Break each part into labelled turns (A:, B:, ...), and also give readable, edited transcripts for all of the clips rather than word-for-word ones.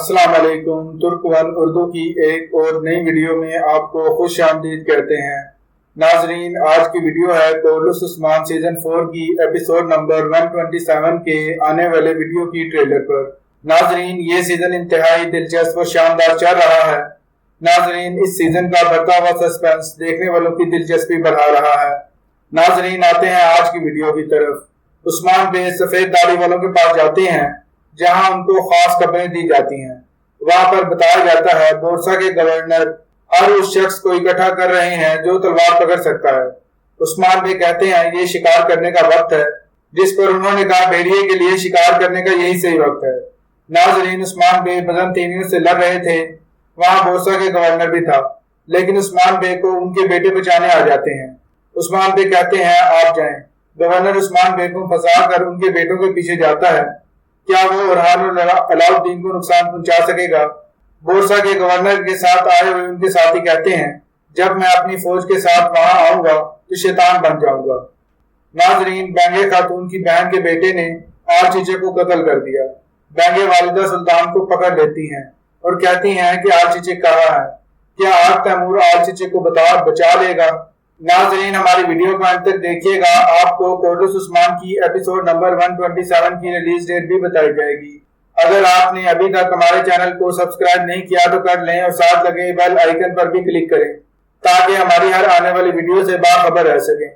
A: السلام علیکم۔ ترک ون اردو کی ایک اور نئی ویڈیو میں آپ کو خوش آمدید کہتے ہیں۔ ناظرین، آج کی ویڈیو ہے کورلس عثمان سیزن 4 کی ایپیسوڈ نمبر 127 کے آنے والے ویڈیو کی ٹریلر پر۔ ناظرین، یہ سیزن انتہائی دلچسپ اور شاندار چل رہا ہے۔ ناظرین، اس سیزن کا بڑھتا ہوا سسپینس دیکھنے والوں کی دلچسپی بڑھا رہا ہے۔ ناظرین، آتے ہیں آج کی ویڈیو کی طرف۔ عثمان بے سفید داڑھی والوں کے پاس جاتے ہیں جہاں ان کو خاص خبریں دی جاتی ہیں۔ وہاں پر بتایا جاتا ہے بورسا کے گورنر ہر اس شخص کو اکٹھا کر رہے ہیں جو تلوار پکڑ سکتا ہے۔ عثمان بے کہتے ہیں یہ شکار کرنے کا وقت ہے، جس پر انہوں نے کہا بھیڑیے کے لیے شکار کرنے کا یہی صحیح وقت ہے۔ ناظرین، عثمان بے بدن تینیوں سے لڑ رہے تھے۔ وہاں بورسا کے گورنر بھی تھا، لیکن عثمان بے کو ان کے بیٹے بچانے آ جاتے ہیں۔ عثمان بے کہتے ہیں آپ جائیں۔ گورنر عثمان بے کو پھنسا کر ان کے بیٹوں کے پیچھے جاتا ہے۔ کیا وہ اورحان اور علاؤالدین کو نقصان پہنچا سکے گا؟ بورسا کے گورنر کے ساتھ آئے ہوئے ان کے ساتھی کہتے ہیں جب میں اپنی فوج کے ساتھ وہاں آؤں گا تو شیطان بن جاؤں گا۔ ناظرین، بینگے خاتون کی بہن کے بیٹے نے آل چیچے کو قتل کر دیا۔ بینگے والدہ سلطان کو پکڑ لیتی ہیں اور کہتی ہیں کہ آل چیچے کہاں ہے؟ کیا آج تیمور آل چیچے کو بچا لے گا؟ ناظرین، ہماری ویڈیو کو انت تک دیکھیے گا۔ آپ کو کورلس عثمان کی ایپیسوڈ نمبر 127 کی ریلیز ڈیٹ بھی بتائی جائے گی۔ اگر آپ نے ابھی تک ہمارے چینل کو سبسکرائب نہیں کیا تو کر لیں اور ساتھ لگے بیل آئیکن پر بھی کلک کریں تاکہ ہماری ہر آنے والی ویڈیو سے باخبر رہ سکیں۔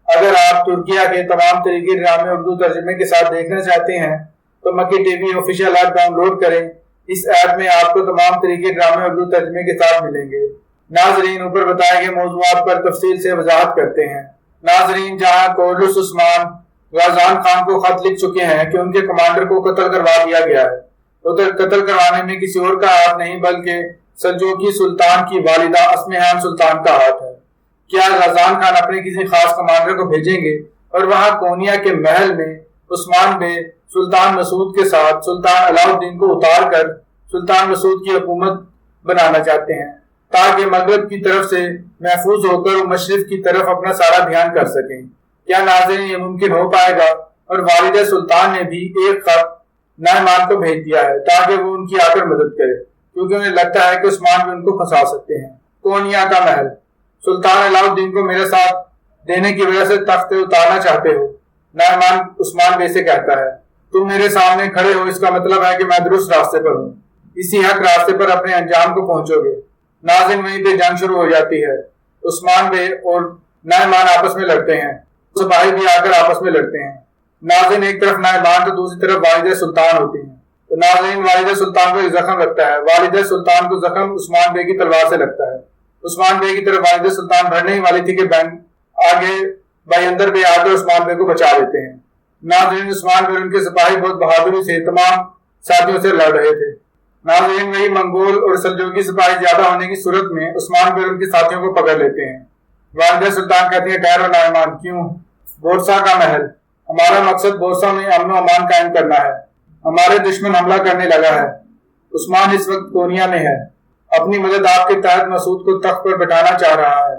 A: اگر آپ ترکیہ کے تمام طریقے ڈرامے اردو ترجمے کے ساتھ دیکھنا چاہتے ہیں تو مکی T V official app down load کریں۔ اس ایپ میں آپ کو تمام طریقے ڈرامے اردو ترجمے کے ساتھ ملیں گے۔ ناظرین، اوپر بتائے گئے موضوعات پر تفصیل سے وضاحت کرتے ہیں۔ ناظرین، جہاں کورلس عثمان غازان خان کو خط لکھ چکے ہیں کہ ان کے کمانڈر کو قتل کروا دیا گیا ہے، ادھر قتل کروانے میں کسی اور کا ہاتھ نہیں بلکہ سلجوقی سلطان کی والدہ اسمہان سلطان کا ہاتھ ہے۔ کیا غازان خان اپنے کسی خاص کمانڈر کو بھیجیں گے اور وہاں کونیا کے محل میں عثمان بے سلطان مسعود کے ساتھ سلطان علاؤالدین کو اتار کر سلطان مسعود کی حکومت بنانا چاہتے ہیں تاکہ مغرب کی طرف سے محفوظ ہو کر وہ مشرق کی طرف اپنا سارا دھیان کر سکیں؟ کیا ناظرین یہ ممکن ہو پائے گا؟ اور والدہ سلطان نے بھی ایک خط نعمان کو بھیج دیا ہے تاکہ وہ ان کی آ کر مدد کرے، کیونکہ انہیں لگتا ہے کہ عثمان بھی ان کو پھنسا سکتے ہیں۔ کونیا کا محل۔ سلطان علاؤالدین کو میرے ساتھ دینے کی وجہ سے تخت اتارنا چاہتے ہو؟ نعمان عثمان بے سے کہتا ہے تم میرے سامنے کھڑے ہو، اس کا مطلب ہے کہ میں درست راستے پر ہوں، اسی حق راستے پر اپنے انجام کو پہنچو گے۔ ناظرین، وہیں پہ جنگ شروع ہو جاتی ہے۔ عثمان بے اور نعمان آپس میں لڑتے ہیں، سپاہی بھی آ کر آپس میں لڑتے ہیں۔ ناظرین، ایک طرف نعمان تو دوسری طرف والدہ سلطان ہوتی ہیں۔ تو ناظرین، والدہ سلطان کو ایک زخم لگتا ہے۔ والدہ سلطان کو زخم عثمان بے کی تلوار سے لگتا ہے۔ عثمان بے کی طرف والدہ سلطان بڑھنے ہی والی تھی کہ آگے بھائی اندر بے آ کر عثمان بے کو بچا لیتے ہیں۔ ناظرین، عثمان بے اور ان کے سپاہی بہت بہادری سے تمام ساتھیوں سے لڑ رہے تھے۔ ناظرین، وہی منگول اور سلجوقی سپاہی زیادہ ہونے کی صورت میں عثمان بے اور ان کے ساتھیوں کو پکڑ لیتے ہیں۔ والدہ سلطان کہتی ہے ٹھہرو نعمان، کیوں؟ بورسا کا محل۔ ہمارا مقصد بورسا میں امن و امان قائم کرنا ہے۔ ہمارے دشمن حملہ کرنے لگا ہے۔ عثمان اس وقت کونیا میں ہے، اپنی مدد آپ کے تحت مسعود کو تخت پر بٹھانا چاہ رہا ہے۔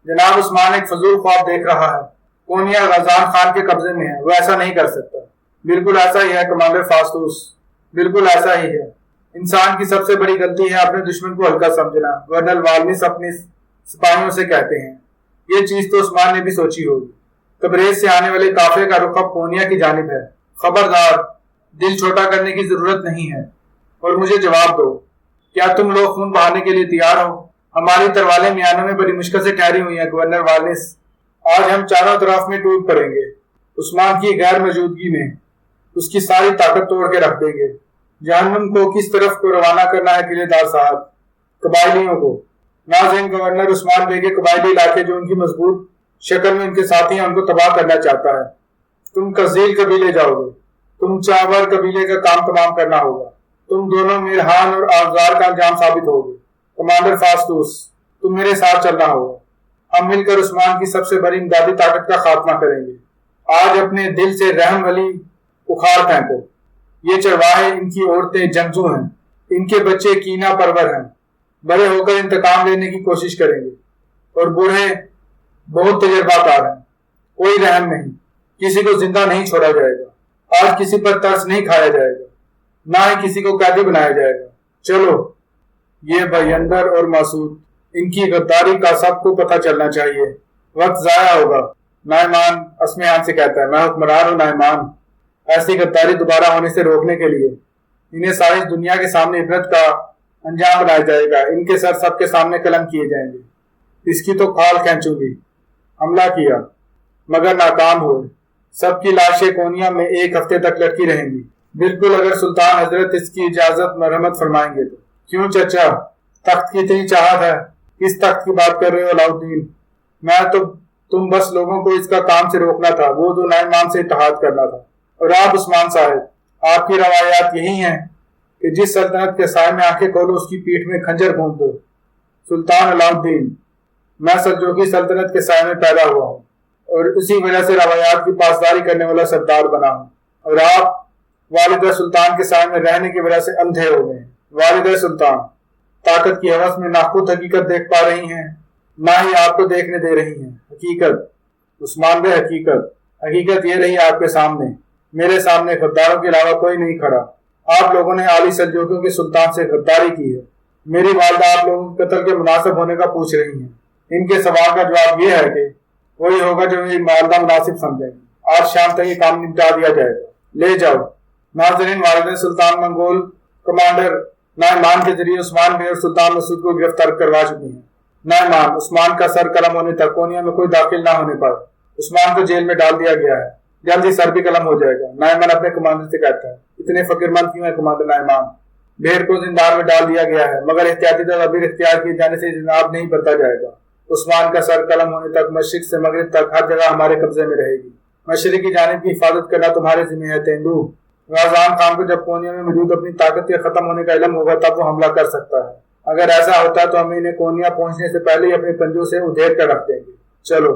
A: جناب، عثمان ایک فضول خواب دیکھ رہا ہے۔ کونیا غازان خان کے قبضے میں ہے، وہ ایسا نہیں کر سکتا۔ بالکل ایسا ہی ہے کمانڈر فاستوس، بالکل ایسا ہی ہے۔ انسان کی سب سے بڑی غلطی ہے اپنے دشمن کو ہلکا سمجھنا، گورنر والنس اپنے سپاہیوں سے کہتے ہیں۔ یہ چیز تو عثمان نے بھی سوچی ہوگی۔ تبریز سے آنے والے قافلے کا رخ اب کونیا کی جانب ہے۔ خبردار، دل چھوٹا کرنے کی ضرورت نہیں ہے اور مجھے جواب دو، کیا تم لوگ خون بہانے کے لیے تیار ہو؟ ہماری تروالیں میانوں میں بڑی مشکل سے ٹھہری ہوئی ہیں گورنر والنس، آج ہم چاروں طرف میں ٹوٹ پڑیں گے۔ عثمان کی غیر موجودگی میں اس کی ساری طاقت توڑ کے رکھ دیں گے۔ جہنم کو کس طرف کو روانہ کرنا ہے قلعے دار صاحب؟ قبائلیوں کو۔ ناظرین، گورنر عثمان بے کے قبائلی علاقے جو ان کی مضبوط شکل میں ان کے ساتھی ہیں ان کو تباہ کرنا چاہتا ہے۔ تم قزیل قبیلے جاؤ گے، تم چاور قبیلے کا کام تمام کرنا ہوگا، تم دونوں میرحان اور آغزار کا انجام ثابت ہوگے۔ کمانڈر فاستوس، تم میرے ساتھ چلنا ہوگا۔ ہم مل کر عثمان کی سب سے بڑی امدادی طاقت کا خاتمہ کریں گے۔ آج اپنے دل سے رحم ولی اکھاڑ پھینکو۔ یہ چرواہے، ان کی عورتیں جنگجو ہیں، ان کے بچے کینہ پرور ہیں، بڑے ہو کر انتقام لینے کی کوشش کریں گے، اور بوڑھے بہت تجربہ کار ہیں۔ کوئی رحم نہیں، کسی کو زندہ نہیں چھوڑا جائے گا۔ آج کسی پر ترس نہیں کھایا جائے گا، نہ ہی کسی کو قیدی بنایا جائے گا۔ چلو یہ بھیندر اور مسعود، ان کی غداری کا سب کو پتہ چلنا چاہیے، وقت ضائع ہوگا۔ نعمان اسمعان سے کہتا ہے، میں حکمران ہوں نعمان، ایسی غداری دوبارہ ہونے سے روکنے کے لیے انہیں ساری دنیا کے سامنے عبرت کا انجام بنایا جائے گا، ان کے سر سب کے سامنے قلم کیے جائیں گے۔ اس کی تو کھال کھینچوں گی۔ حملہ کیا مگر ناکام ہوئے، سب کی لاشیں کونیا میں ایک ہفتے تک لٹکی رہیں گی، بالکل اگر سلطان حضرت اس کی اجازت مرحمت فرمائیں گے تو۔ کیوں چچا، تخت کی اتنی چاہت ہے؟ کس تخت کی بات کر رہے ہو علاؤالدین؟ میں تو تم بس لوگوں کو اس کا کام سے روکنا تھا، وہ تو نعمان سے اتحاد کرنا تھا۔ اور آپ عثمان صاحب، آپ کی روایات یہی ہیں کہ جس سلطنت کے سائے میں آنکھیں کھولو اس کی پیٹھ میں کھنجر گھونپ دو۔ سلطان علاؤالدین، میں سلجوقی سلطنت کے سائے میں پیدا ہوا ہوں اور اسی وجہ سے روایات کی پاسداری کرنے والا سردار بنا ہوں، اور آپ والدہ سلطان کے سائے میں رہنے کی وجہ سے اندھے ہو گئے ہیں۔ والدہ سلطان طاقت کی ہوس میں نہ خود حقیقت دیکھ پا رہی ہیں، نہ ہی آپ کو دیکھنے دے رہی ہیں۔ حقیقت عثمان بے، حقیقت یہ رہی آپ کے سامنے، میرے سامنے غداروں کے علاوہ کوئی نہیں کھڑا۔ آپ لوگوں نے عالی سلجوقیوں کے سلطان سے غداری کی ہے۔ میری والدہ آپ لوگوں کے قتل کے مناسب ہونے کا پوچھ رہی ہیں۔ ان کے سوال کا جواب یہ ہے کہ وہی ہوگا جو میری والدہ مناسب سمجھیں گی۔ آج شام تک یہ کام نمٹا دیا جائے گا، لے جاؤ۔ ناظرین، والد سلطان منگول کمانڈر نعمان کے ذریعے عثمان بے اور سلطان مسعود کو گرفتار کروا چکی ہیں۔ نعمان، عثمان کا سر قلم ہونے تک کونیا میں کوئی داخل نہ ہونے پائے۔ عثمان کو جیل میں ڈال دیا گیا ہے، جلد ہی سر بھی قلم ہو جائے گا۔ نعمان اپنے کمانڈر سے کہتا ہے، اتنے فکر مند کیوں ہے کمانڈر نعمان؟ بھیڑ کو زندان میں ڈال دیا گیا ہے، مگر احتیاطی تدابیر اختیار کیے جانے سے جناب نہیں برتا جائے گا۔ عثمان کا سر قلم ہونے تک مشرق سے مغرب تک ہر جگہ ہمارے قبضے میں رہے گی۔ مشرق کی جانب کی حفاظت کرنا تمہارے ذمہ ہے تیندو۔ غازان خان کو جب کونیا میں موجود اپنی طاقت کے ختم ہونے کا علم ہوگا تب وہ حملہ کر سکتا ہے۔ اگر ایسا ہوتا ہے تو ہم انہیں کونیا پہنچنے سے پہلے ہی اپنے پنجوں سے ادھیڑ کر رکھ دیں گے۔ چلو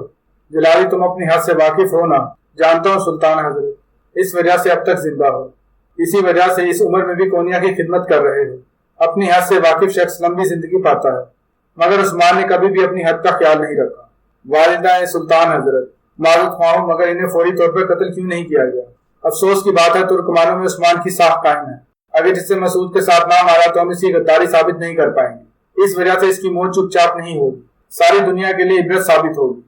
A: جلالی، تم اپنی حد سے واقف ہو نا؟ جانتا ہوں سلطان حضرت، اس وجہ سے اب تک زندہ ہو، اسی وجہ سے اس عمر میں بھی کونیا کی خدمت کر رہے ہو۔ اپنی حد سے واقف شخص لمبی زندگی پاتا ہے، مگر عثمان نے کبھی بھی اپنی حد کا خیال نہیں رکھا۔ والدہ سلطان حضرت، معذرت خواہ ہوں مگر انہیں فوری طور پر قتل کیوں نہیں کیا گیا؟ افسوس کی بات ہے ترکمانوں میں عثمان کی ساکھ قائم ہے، اگر اس سے مسعود کے ساتھ نہ مارا تو ہم اس کی غداری ثابت نہیں کر پائیں گے، اس وجہ سے اس کی موت چپ چاپ نہیں ہوگی، ساری دنیا کے لیے عبرت ثابت ہوگی۔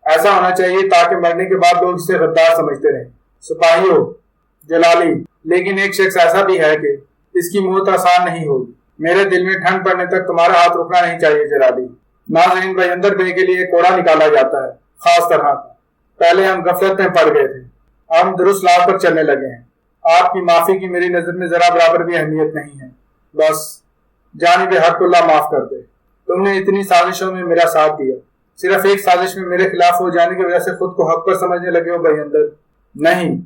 A: ایسا ہونا چاہیے تاکہ مرنے کے بعد لوگ اسے غدار سمجھتے رہیں۔ سپاہیوں، جلالی، لیکن ایک شخص ایسا بھی ہے کہ اس کی موت آسان نہیں ہوگی۔ میرے دل میں ٹھنڈ پڑنے تک تمہارا ہاتھ رکنا نہیں چاہیے جلالی۔ ناظرین، بھیندر بے کے لیے ایک کوڑا نکالا جاتا ہے، خاص طرح کا۔ پہلے ہم غفلت میں پڑ گئے تھے، ہم درست راہ پر چلنے لگے ہیں۔ آپ کی معافی کی میری نظر میں ذرا برابر بھی اہمیت نہیں ہے۔ بس جانب حق اللہ معاف کر دے۔ تم نے اتنی سازشوں میں میرا ساتھ دیا، صرف ایک سازش میں میرے خلاف ہو جانے کی وجہ سے خود کو حق پر سمجھنے لگے ہو بھیندر؟ نہیں،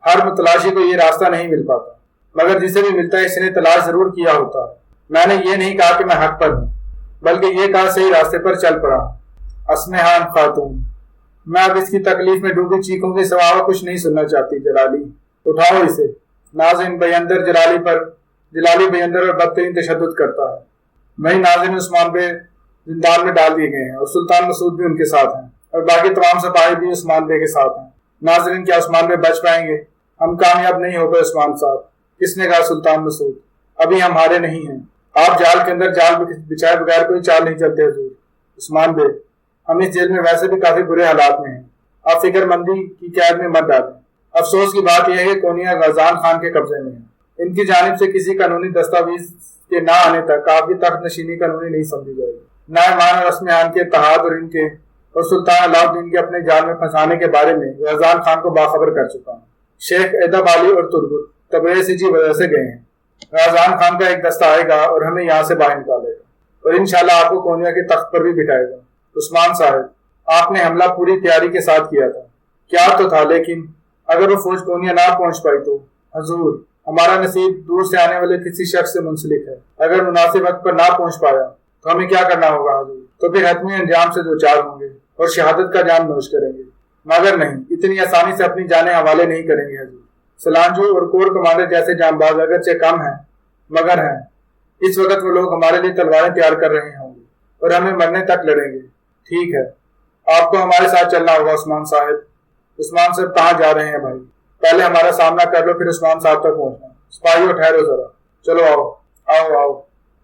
A: ہر متلاشی کو یہ راستہ نہیں مل پاتا، مگر جسے بھی ملتا ہے اس نے تلاش ضرور کیا ہوتا ہے۔ میں نے یہ نہیں کہا کہ میں حق پر ہوں، بلکہ یہ کہا صحیح راستے پر چل پڑا۔ اسمہان خاتون، میں اب اس کی تکلیف میں ڈوبی چیخوں کے سوا کچھ نہیں سننا چاہتی۔ جلالی، اٹھاؤ اسے۔ ناظرین، جلالی بھیندر اور بدترین تشدد کرتا ہے۔ وہی ناظرین، عثمان بے زندان میں ڈال دیے گئے ہیں اور سلطان مسعود بھی ان کے ساتھ ہیں، اور باقی تمام سپاہی بھی عثمان بے کے ساتھ ہیں۔ ناظرین، کیا عثمان بے بچ پائیں گے؟ ہم کامیاب نہیں ہو گئے عثمان صاحب۔ کس نے کہا سلطان مسعود؟ ابھی ہم ہارے نہیں ہیں۔ آپ جال کے اندر جال بچھائے بغیر کوئی چال نہیں چلتے حضور۔ عثمان بے، ہم اس جیل میں ویسے بھی کافی برے حالات میں ہیں، آپ فکر مندی کی قید میں مت ڈالیں۔ افسوس کی بات یہ ہے کہ کونیا غازان خان کے قبضے میں ہے، ان کی جانب سے کسی قانونی دستاویز کے نہ آنے تک آپ کی تخت نشینی قانونی نہیں سمجھی جائے گی۔ نعمان اور اسمعان کے اتحاد اور سلطان علاؤالدین کے اپنے جال میں پھنسانے کے بارے میں غازان خان کو باخبر کر چکا ہوں۔ شیخ ادب علی اور تربت تبریزی کی وجہ سے گئے ہیں۔ غازان خان کا ایک دستہ آئے گا اور ہمیں یہاں سے باہر نکالے گا، اور انشاءاللہ آپ کو کونیا کے تخت پر بھی بٹھائے گا۔ عثمان صاحب، آپ نے حملہ پوری تیاری کے ساتھ کیا تھا، کیا تو تھا، لیکن اگر وہ فوج کونیا نہ پہنچ پائی تو؟ حضور، ہمارا نصیب دور سے آنے والے کسی شخص سے منسلک ہے، اگر مناسب وقت پر نہ پہنچ پایا تو ہمیں کیا کرنا ہوگا حضور؟ تو پھر حتمی انجام سے دوچار ہوں گے اور شہادت کا جام نوش کریں گے، مگر نہیں، اتنی آسانی سے اپنی جانیں حوالے نہیں کریں گے حضور۔ سلانجو اور کور کمانڈر جیسے جانباز اگرچہ کم ہیں مگر ہیں، اس وقت وہ لوگ ہمارے لیے تلواریں تیار کر رہے ہوں گے اور ہمیں مرنے تک لڑیں گے۔ ٹھیک ہے، آپ کو ہمارے ساتھ چلنا ہوگا عثمان صاحب۔ عثمان صاحب کہاں جا رہے ہیں بھائی؟ پہلے ہمارا سامنا کر لو پھر عثمان صاحب تک پہنچنا۔ سپاہیوں ٹھہرو ذرا، چلو آؤ آؤ آؤ۔